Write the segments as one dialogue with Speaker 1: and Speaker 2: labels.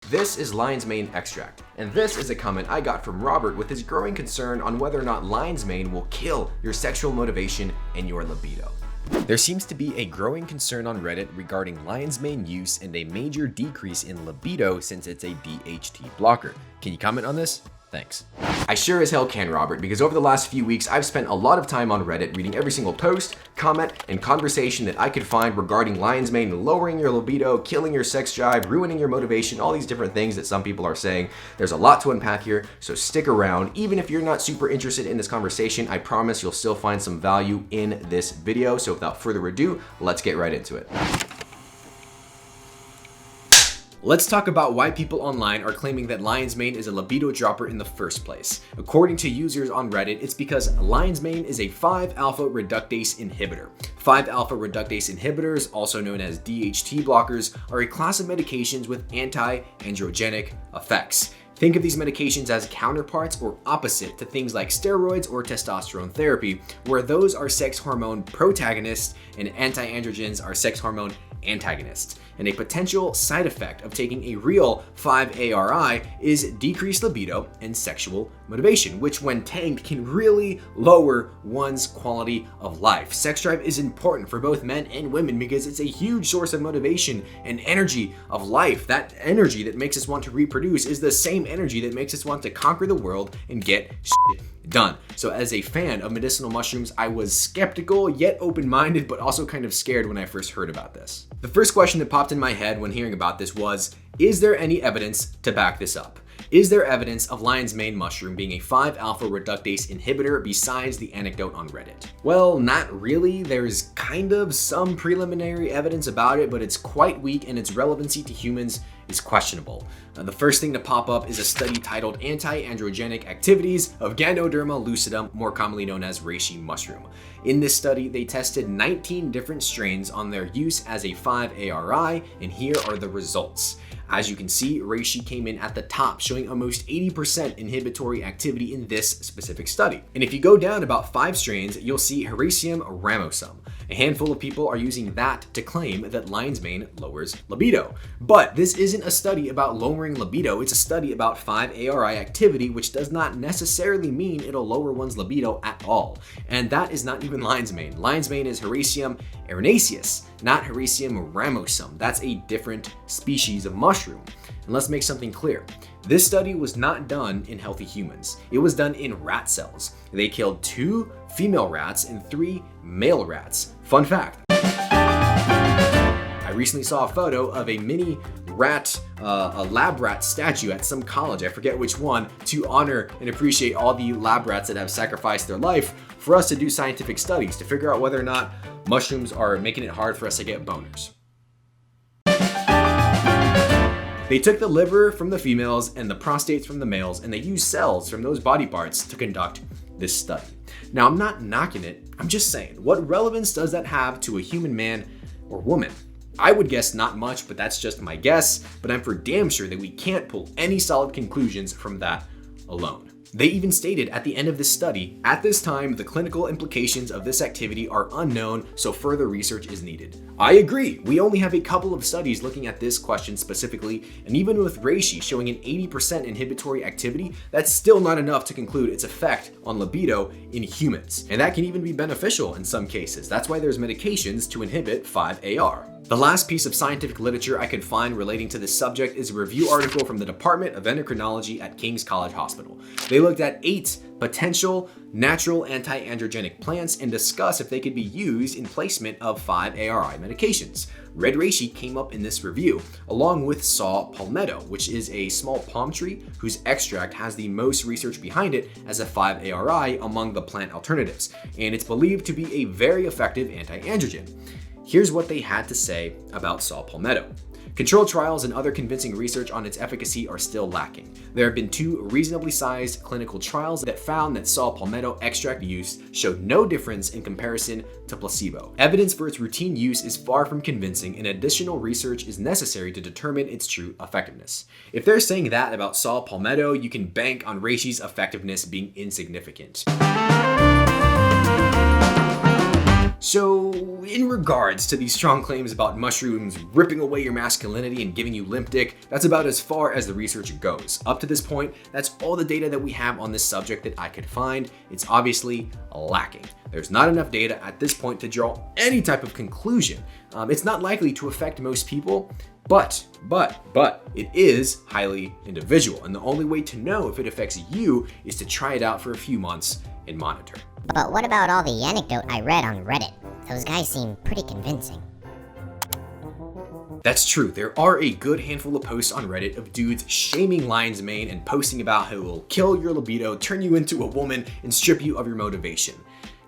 Speaker 1: This is lion's mane extract, and this is a comment I got from Robert with his growing concern on whether or not lion's mane will kill your sexual motivation and your libido. There seems to be a growing concern on Reddit regarding lion's mane use and a major decrease in libido since it's a DHT blocker. Can you comment on this? Thanks. I sure as hell can, Robert, because over the last few weeks, I've spent a lot of time on Reddit reading every single post, comment, and conversation that I could find regarding lion's mane lowering your libido, killing your sex drive, ruining your motivation, all these different things that some people are saying. There's a lot to unpack here, so stick around. Even if you're not super interested in this conversation, I promise you'll still find some value in this video. So without further ado, let's get right into it. Let's talk about why people online are claiming that lion's mane is a libido dropper in the first place. According to users on Reddit, it's because lion's mane is a 5-alpha reductase inhibitor. 5-alpha reductase inhibitors, also known as DHT blockers, are a class of medications with anti-androgenic effects. Think of these medications as counterparts or opposite to things like steroids or testosterone therapy, where those are sex hormone protagonists and anti-androgens are sex hormone antagonists. And a potential side effect of taking a real 5-ARI is decreased libido and sexual motivation, which when tanked can really lower one's quality of life. Sex drive is important for both men and women because it's a huge source of motivation and energy of life. That energy that makes us want to reproduce is the same energy that makes us want to conquer the world and get shit done. So as a fan of medicinal mushrooms, I was skeptical yet open-minded, but also kind of scared when I first heard about this. The first question that popped in my head when hearing about this was, is there any evidence to back this up? Is there evidence of lion's mane mushroom being a 5-alpha reductase inhibitor besides the anecdote on Reddit? Well, not really. There's kind of some preliminary evidence about it, but it's quite weak and its relevancy to humans is questionable. The first thing to pop up is a study titled Anti-Androgenic Activities of Ganoderma lucidum, more commonly known as reishi mushroom. In this study, they tested 19 different strains on their use as a 5-ARI, and here are the results. As you can see, reishi came in at the top, showing almost 80% inhibitory activity in this specific study. And if you go down about 5 strains, you'll see Hericium ramosum. A handful of people are using that to claim that lion's mane lowers libido. But this isn't a study about lowering libido, it's a study about 5-ARI activity, which does not necessarily mean it'll lower one's libido at all. And that is not even lion's mane. Lion's mane is Hericium erinaceus, not Hericium ramosum. That's a different species of mushroom. And let's make something clear. This study was not done in healthy humans. It was done in rat cells. They killed 2 female rats and 3 male rats. Fun fact. I recently saw a photo of a mini rat, a lab rat statue at some college, I forget which one, to honor and appreciate all the lab rats that have sacrificed their life for us to do scientific studies to figure out whether or not mushrooms are making it hard for us to get boners. They took the liver from the females and the prostates from the males, and they used cells from those body parts to conduct this study. Now, I'm not knocking it, I'm just saying, what relevance does that have to a human man or woman? I would guess not much, but that's just my guess, but I'm for damn sure that we can't pull any solid conclusions from that alone. They even stated at the end of this study, at this time, the clinical implications of this activity are unknown, so further research is needed. I agree, we only have a couple of studies looking at this question specifically, and even with reishi showing an 80% inhibitory activity, that's still not enough to conclude its effect on libido in humans. And that can even be beneficial in some cases. That's why there's medications to inhibit 5-AR. The last piece of scientific literature I could find relating to this subject is a review article from the Department of Endocrinology at King's College Hospital. They looked at 8 potential natural anti-androgenic plants and discussed if they could be used in placement of 5-ARI medications. Red reishi came up in this review, along with saw palmetto, which is a small palm tree whose extract has the most research behind it as a 5-ARI among the plant alternatives, and it's believed to be a very effective anti-androgen. Here's what they had to say about saw palmetto. Controlled trials and other convincing research on its efficacy are still lacking. There have been 2 reasonably sized clinical trials that found that saw palmetto extract use showed no difference in comparison to placebo. Evidence for its routine use is far from convincing, and additional research is necessary to determine its true effectiveness. If they're saying that about saw palmetto, you can bank on reishi's effectiveness being insignificant. So, in regards to these strong claims about mushrooms ripping away your masculinity and giving you limp dick, that's about as far as the research goes. Up to this point, that's all the data that we have on this subject that I could find. It's obviously lacking. There's not enough data at this point to draw any type of conclusion. It's not likely to affect most people, but it is highly individual. And the only way to know if it affects you is to try it out for a few months and monitor.
Speaker 2: But what about all the anecdote I read on Reddit? Those guys seem pretty convincing.
Speaker 1: That's true. There are a good handful of posts on Reddit of dudes shaming lion's mane and posting about how it will kill your libido, turn you into a woman, and strip you of your motivation.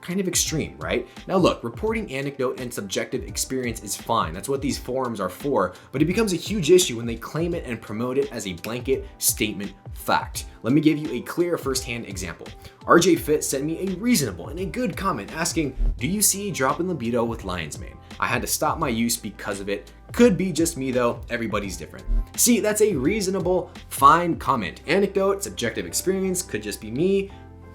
Speaker 1: Kind of extreme, right? Now look, reporting anecdote and subjective experience is fine. That's what these forums are for, but it becomes a huge issue when they claim it and promote it as a blanket statement fact. Let me give you a clear firsthand example. RJ Fit sent me a reasonable and a good comment asking, do you see a drop in libido with lion's mane? I had to stop my use because of it. Could be just me though, everybody's different. See, that's a reasonable, fine comment. Anecdote, subjective experience, could just be me.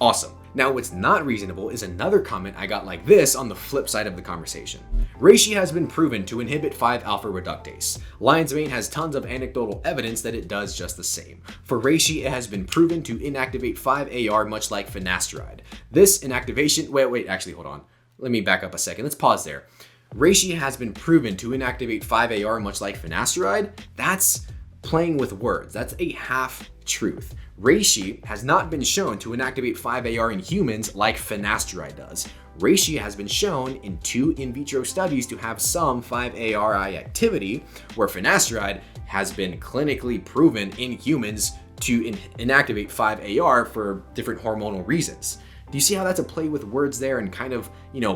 Speaker 1: Awesome. Now, what's not reasonable is another comment I got like this on the flip side of the conversation. Reishi has been proven to inhibit 5-alpha reductase. Lion's mane has tons of anecdotal evidence that it does just the same. For Reishi, it has been proven to inactivate 5-AR much like finasteride. This inactivation, actually hold on. Let me back up a second, let's pause there. Reishi has been proven to inactivate 5-AR much like finasteride. That's playing with words, that's a half truth. Reishi has not been shown to inactivate 5-AR in humans like finasteride does. Reishi has been shown in 2 in vitro studies to have some 5-ARI activity, where finasteride has been clinically proven in humans to inactivate 5-AR for different hormonal reasons. Do you see how that's a play with words there and kind of,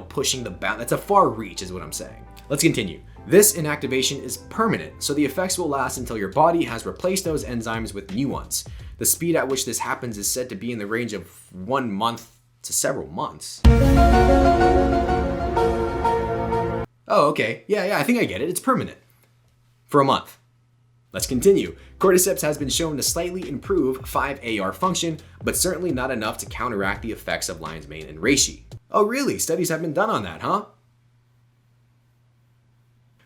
Speaker 1: pushing the bound? That's a far reach is what I'm saying. Let's continue. This inactivation is permanent, so the effects will last until your body has replaced those enzymes with new ones. The speed at which this happens is said to be in the range of 1 month to several months. Oh, okay. Yeah, I think I get it. It's permanent. For a month. Let's continue. Cordyceps has been shown to slightly improve 5-AR function, but certainly not enough to counteract the effects of lion's mane and reishi. Oh, really? Studies have been done on that, huh?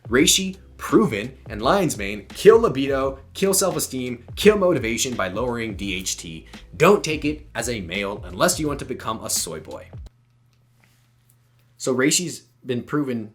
Speaker 1: Reishi, proven, and lion's mane kill libido, kill self-esteem, kill motivation by lowering DHT. Don't take it as a male unless you want to become a soy boy. So Reishi's been proven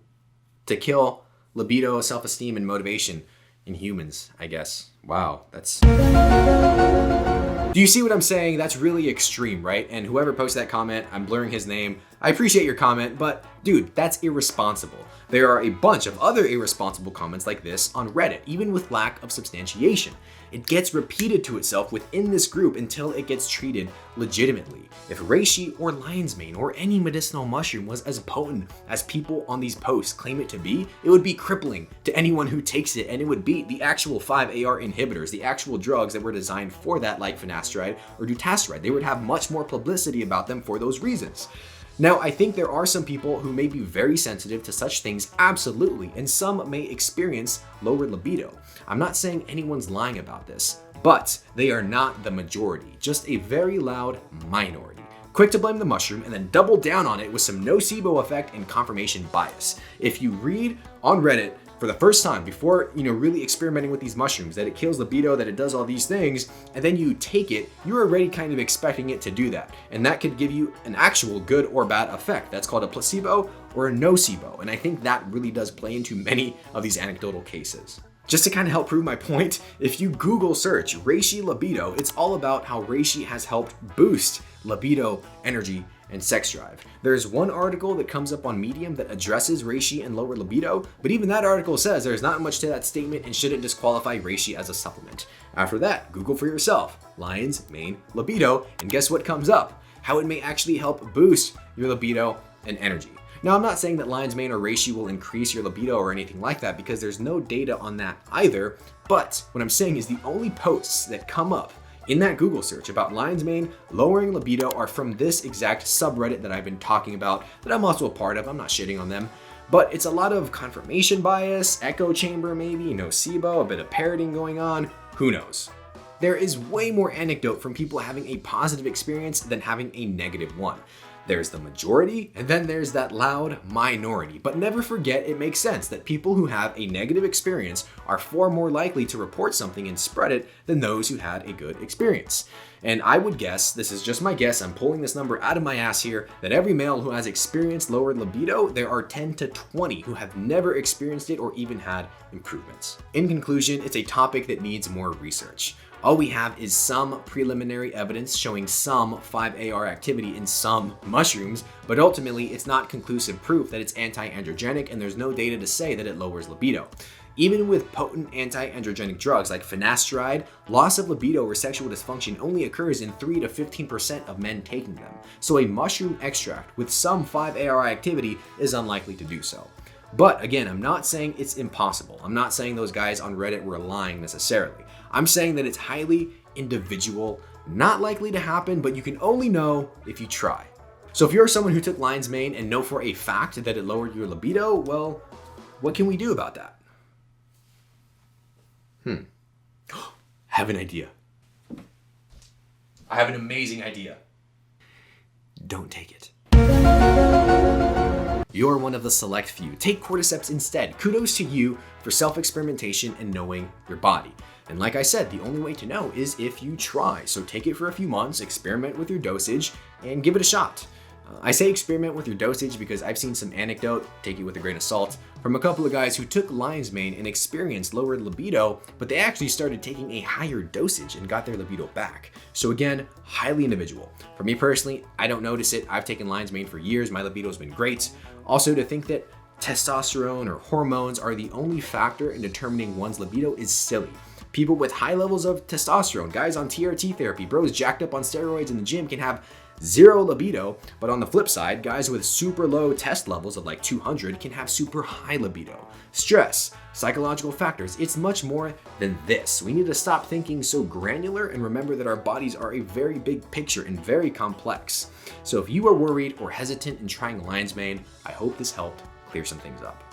Speaker 1: to kill libido, self-esteem, and motivation in humans, I guess. Wow, that's... Do you see what I'm saying? That's really extreme, right? And whoever posted that comment, I'm blurring his name. I appreciate your comment, but dude, that's irresponsible. There are a bunch of other irresponsible comments like this on Reddit, even with lack of substantiation. It gets repeated to itself within this group until it gets treated legitimately. If reishi or lion's mane or any medicinal mushroom was as potent as people on these posts claim it to be, it would be crippling to anyone who takes it, and it would beat the actual 5-AR inhibitors, the actual drugs that were designed for that, like finasteride or dutasteride. They would have much more publicity about them for those reasons. Now, I think there are some people who may be very sensitive to such things, absolutely, and some may experience lower libido. I'm not saying anyone's lying about this, but they are not the majority, just a very loud minority. Quick to blame the mushroom and then double down on it with some nocebo effect and confirmation bias. If you read on Reddit for the first time before, really experimenting with these mushrooms, that it kills libido, that it does all these things, and then you take it, you're already kind of expecting it to do that. And that could give you an actual good or bad effect. That's called a placebo or a nocebo. And I think that really does play into many of these anecdotal cases. Just to kind of help prove my point, if you Google search Reishi Libido, it's all about how reishi has helped boost libido, energy, and sex drive. There's one article that comes up on Medium that addresses reishi and lower libido, but even that article says there's not much to that statement and shouldn't disqualify reishi as a supplement. After that, Google for yourself, lion's mane libido, and guess what comes up? How it may actually help boost your libido and energy. Now, I'm not saying that lion's mane or reishi will increase your libido or anything like that, because there's no data on that either, but what I'm saying is the only posts that come up in that Google search about lion's mane lowering libido are from this exact subreddit that I've been talking about, that I'm also a part of. I'm not shitting on them, but it's a lot of confirmation bias, echo chamber maybe, nocebo, a bit of parroting going on, who knows. There is way more anecdote from people having a positive experience than having a negative one. There's the majority, and then there's that loud minority. But never forget, it makes sense that people who have a negative experience are far more likely to report something and spread it than those who had a good experience. And I would guess, this is just my guess, I'm pulling this number out of my ass here, that every male who has experienced lowered libido, there are 10 to 20 who have never experienced it or even had improvements. In conclusion, it's a topic that needs more research. All we have is some preliminary evidence showing some 5-AR activity in some mushrooms, but ultimately it's not conclusive proof that it's anti-androgenic, and there's no data to say that it lowers libido. Even with potent anti-androgenic drugs like finasteride, loss of libido or sexual dysfunction only occurs in 3 to 15% of men taking them. So a mushroom extract with some 5-AR activity is unlikely to do so. But again, I'm not saying it's impossible. I'm not saying those guys on Reddit were lying necessarily. I'm saying that it's highly individual, not likely to happen, but you can only know if you try. So if you're someone who took lion's mane and know for a fact that it lowered your libido, well, what can we do about that? Have an idea. I have an amazing idea. Don't take it. You're one of the select few. Take cordyceps instead. Kudos to you for self-experimentation and knowing your body. And like I said, the only way to know is if you try. So take it for a few months, experiment with your dosage, and give it a shot. I say experiment with your dosage because I've seen some anecdote, take it with a grain of salt, from a couple of guys who took lion's mane and experienced lowered libido, but they actually started taking a higher dosage and got their libido back. So again, highly individual. For me personally, I don't notice it. I've taken lion's mane for years. My libido's been great. Also, to think that testosterone or hormones are the only factor in determining one's libido is silly. People with high levels of testosterone, guys on TRT therapy, bros jacked up on steroids in the gym can have zero libido, but on the flip side, guys with super low test levels of like 200 can have super high libido. Stress, psychological factors, it's much more than this. We need to stop thinking so granular and remember that our bodies are a very big picture and very complex. So if you are worried or hesitant in trying lion's mane, I hope this helped clear some things up.